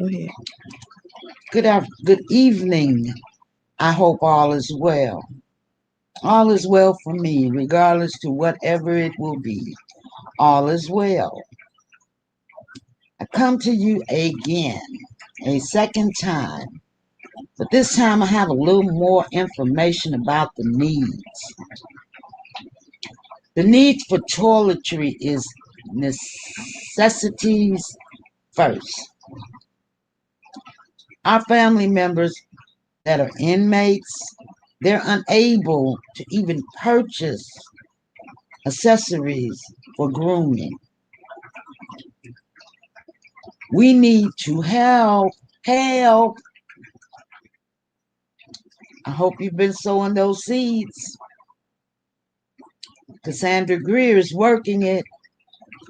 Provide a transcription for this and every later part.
Go ahead. Good evening. I hope all is well. All is well for me, regardless to whatever it will be. All is well. I come to you again, a second time, but this time I have a little more information about the needs. The need for toiletry is necessities first. Our family members that are inmates, they're unable to even purchase accessories for grooming. We need to help. I hope you've been sowing those seeds. Cassandra Greer is working it,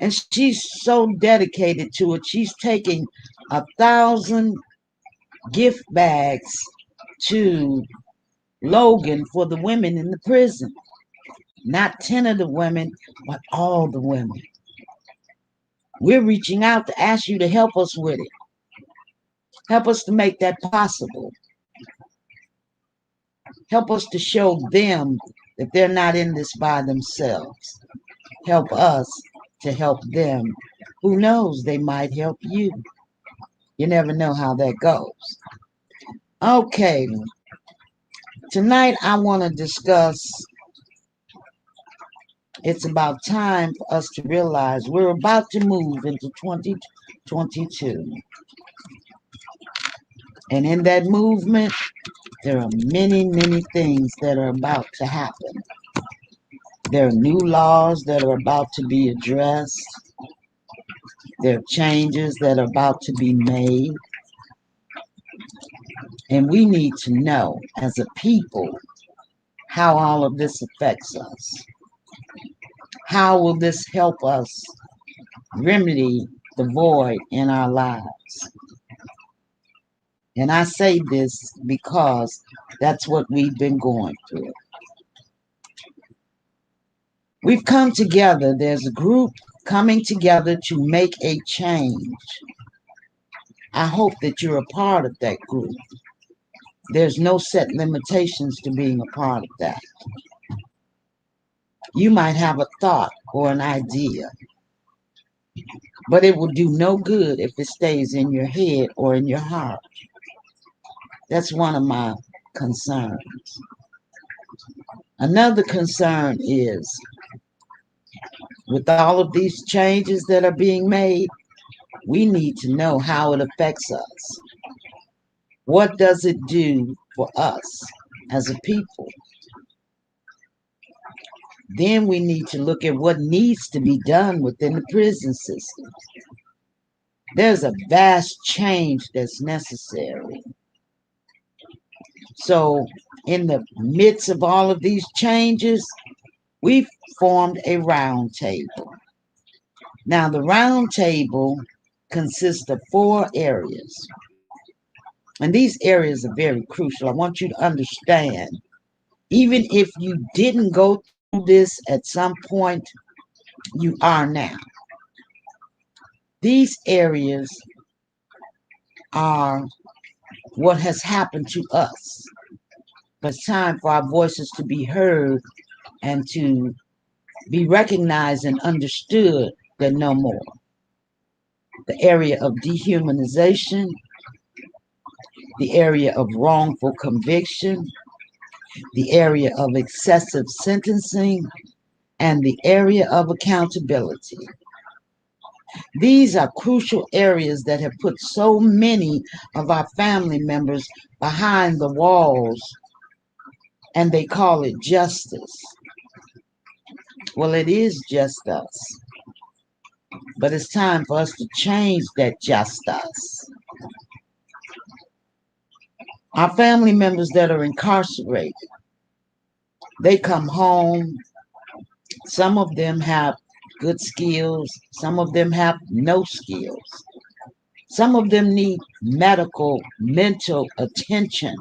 and she's so dedicated to it. She's taking 1,000 gift bags to Logan for the women in the prison. Not 10 of the women, but all the women. We're reaching out to ask you to help us with it. Help us to make that possible. Help us to show them that they're not in this by themselves. Help us to help them. Who knows, they might help you. You never know how that goes. Okay, tonight I want to discuss, it's about time for us to realize we're about to move into 2022. And in that movement, there are many things that are about to happen. There are new laws that are about to be addressed. There are changes that are about to be made. And we need to know as a people how all of this affects us. How will this help us remedy the void in our lives? And I say this because that's what we've been going through. We've come together. There's a group coming together to make a change. I hope that you're a part of that group. There's no set limitations to being a part of that. You might have a thought or an idea, but it will do no good if it stays in your head or in your heart. That's one of my concerns. Another concern is with all of these changes that are being made, we need to know how it affects us. What does it do for us as a people? Then we need to look at what needs to be done within the prison system. There's a vast change that's necessary. So, in the midst of all of these changes, we've formed a round table. Now, the round table consists of 4 areas. And these areas are very crucial. I want you to understand, even if you didn't go through this at some point, you are now. These areas are what has happened to us. But it's time for our voices to be heard and to be recognized and understood that no more. The area of dehumanization, the area of wrongful conviction, the area of excessive sentencing, and the area of accountability. These are crucial areas that have put so many of our family members behind the walls, and they call it justice. Well, it is just us, but it's time for us to change that justice. Our family members that are incarcerated, they come home. Some of them have good skills. Some of them have no skills. Some of them need medical, mental attention.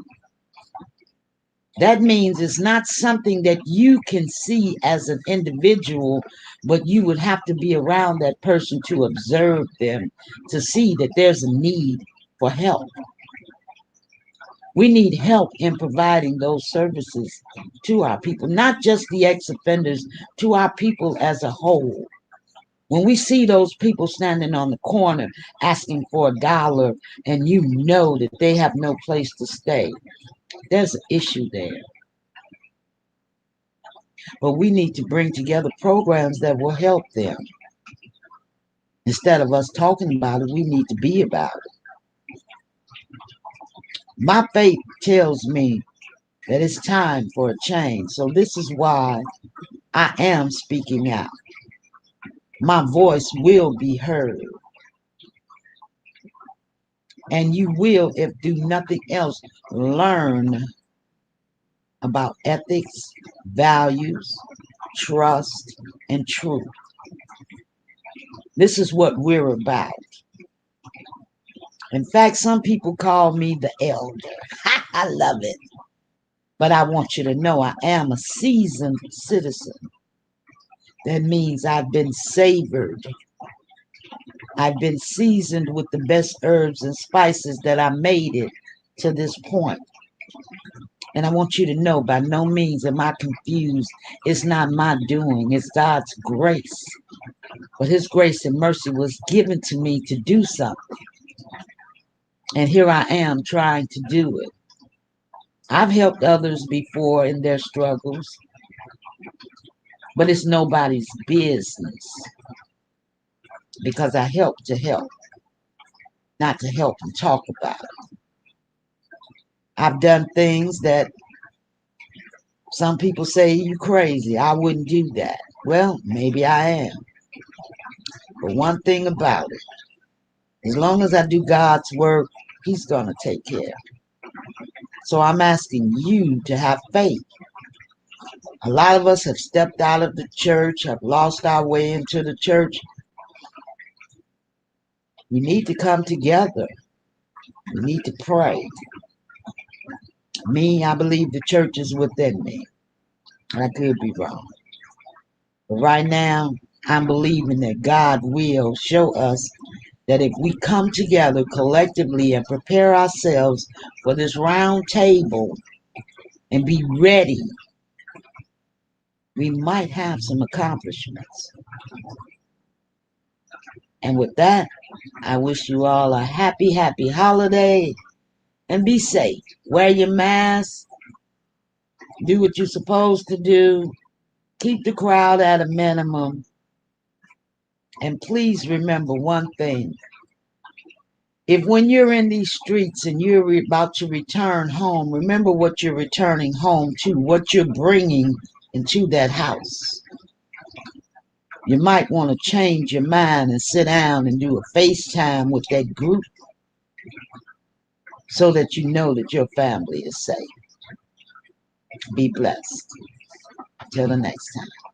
That means it's not something that you can see as an individual, but you would have to be around that person to observe them, to see that there's a need for help. We need help in providing those services to our people, not just the ex-offenders, to our people as a whole. When we see those people standing on the corner asking for $1 and you know that they have no place to stay, there's an issue there. But we need to bring together programs that will help them. Instead of us talking about it, we need to be about it. My faith tells me that it's time for a change. So this is why I am speaking out. My voice will be heard. And you will, if do nothing else, learn about ethics, values, trust, and truth. This is what we're about. In fact, some people call me the elder. I love it. But I want you to know I am a seasoned citizen. That means I've been savored. I've been seasoned with the best herbs and spices that I made it to this point. And I want you to know, by no means am I confused. It's not my doing, it's God's grace. But his grace and mercy was given to me to do something. And here I am trying to do it. I've helped others before in their struggles, but it's nobody's business, because I help to help, not to help and talk about it. I've done things that some people say you crazy. I wouldn't do that. Well, maybe I am. But one thing about it, as long as I do God's work, he's going to take care. So I'm asking you to have faith. A lot of us have stepped out of the church, have lost our way into the church. We need to come together. We need to pray. Me, I believe the church is within me. I could be wrong. But right now, I'm believing that God will show us that if we come together collectively and prepare ourselves for this round table and be ready, we might have some accomplishments. And with that, I wish you all a happy, happy holiday, and be safe. Wear your mask, do what you're supposed to do, keep the crowd at a minimum, and please remember one thing. If when you're in these streets and you're about to return home, remember what you're returning home to, what you're bringing into that house. You might want to change your mind and sit down and do a FaceTime with that group so that you know that your family is safe. Be blessed. Till the next time.